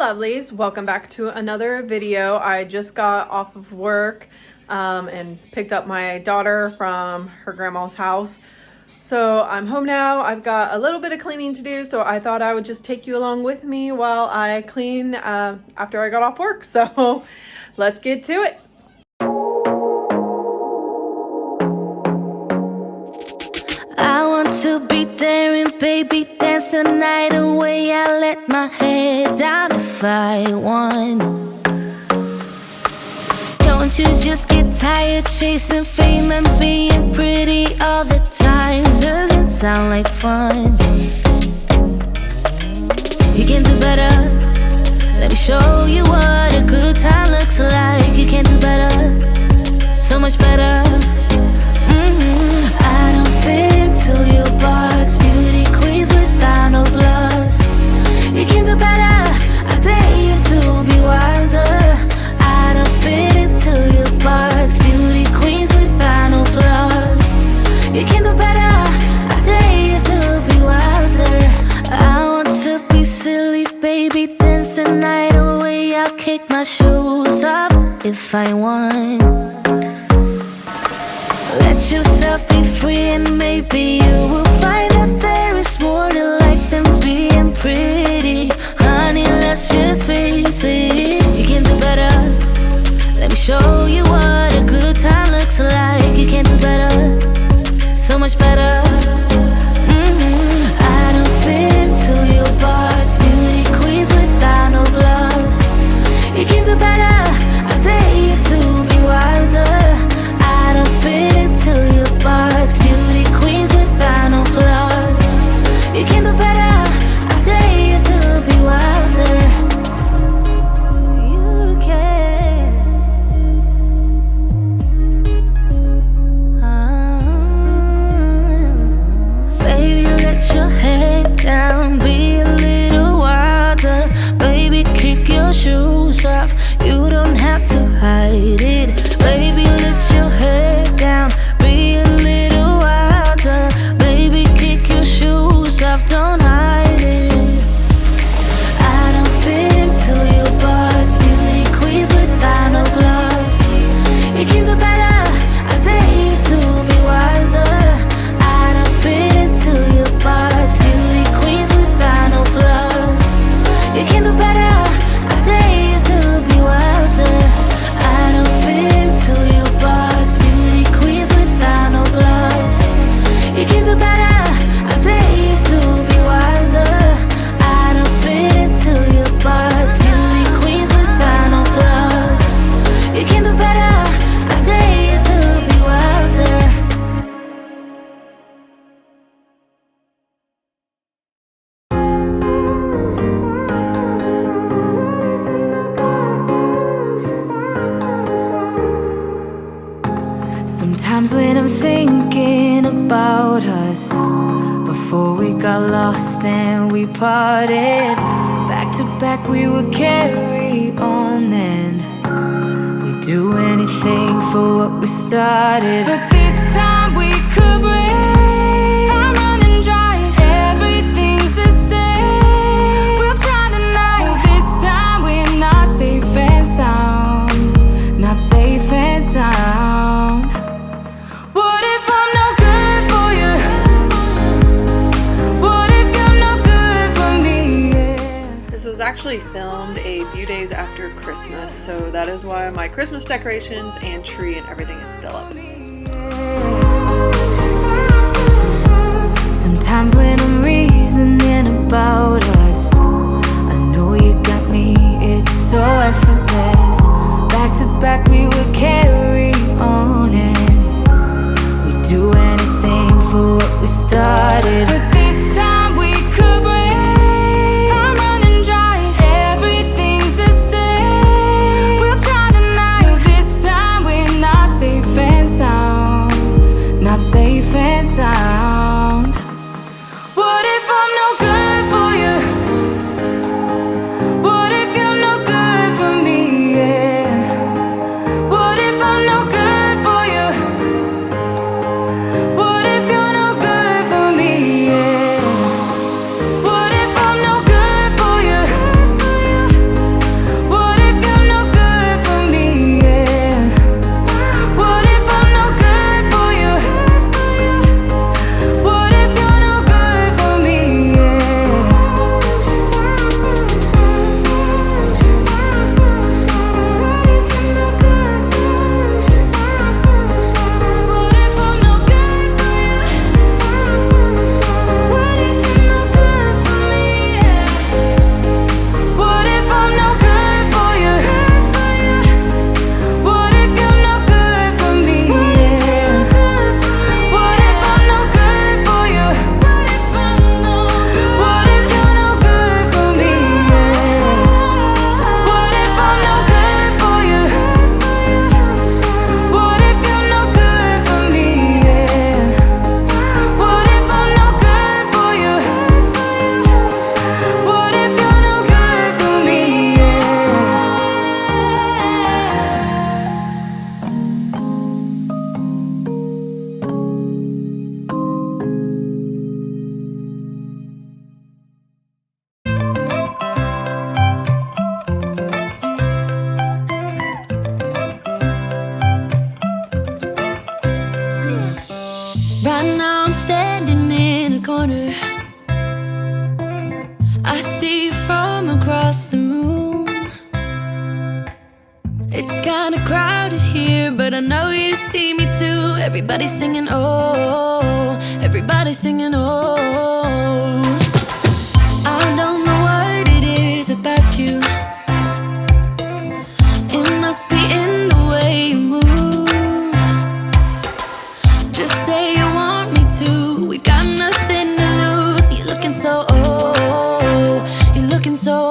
lovelies, welcome back to another video. I just got off of work and picked up my daughter from her grandma's house. So I'm home now. I've got a little bit of cleaning to do, so I thought I would just take you along with me while I clean after I got off work. So let's get to it. I want to be daring, baby, dance the night away. I let my head down if I won. Don't you just get tired chasing fame and being pretty all the time? Doesn't sound like fun. You can do better. Let me show you what a good time looks like. You can do better, so much better. I don't fit into your box, beauty queens without no flaws. You can do better, I dare you to be wilder. I don't fit into your box, beauty queens without no flaws. You can do better, I dare you to be wilder. I want to be silly, baby, dance the night away. I'll kick my shoes off if I want. Let yourself be free and maybe you will find that there is more to life than being pretty. Honey, let's just face it. You can do better. Let me show you what a good time looks like. You can do better, so much better. I don't fit into your box, beauty queens without no flaws. You can do better, I dare you to be wilder. I don't fit into your box, beauty queens without no flaws. You can do better, I dare you to be wilder. You can. Baby, let your head down, be a little wilder. Baby, kick your shoes off, you don't have to hide it. Baby, let your head down, be a little wilder. Baby, kick your shoes off, don't hide it. I don't fit into your box, beauty queens without no flaws. You can do better, I dare you to be wilder. I don't fit into your box, beauty queens without no flaws. You can do better, I dare you to be wilder. I don't fit into your box, beauty queens without no flaws. You can do better, I dare you to be wilder. I don't fit into your box, beauty queens without no flaws. You can do better, I dare you to be wilder. Sometimes when I'm thinking about us, before we got lost and we parted, back to back we would carry on and we'd do anything for what we started. But this time we could break. I'm running dry, everything's the same. We'll try tonight. This time we're not safe and sound, not safe and sound. What if I'm no good for you? What if you're no good for me? Yeah. This was actually filmed a few days after Christmas, so that is why my Christmas decorations and tree and everything is still up. Sometimes when I'm reasoning about us, I know you got me, it's so effortless. Back to back we would carry on and we'd do anything for what we started. But this time we could break. I'm running dry, everything's the same. We'll try tonight. This time we're not safe and sound, not safe and sound. What if I'm no good for you? What if you're no good for me? It's kinda crowded here, but I know you see me too. Everybody's singing, oh, everybody's singing, oh. I don't know what it is about you. It must be in the way you move. Just say you want me to. We got nothing to lose. You're looking so, oh, you're looking so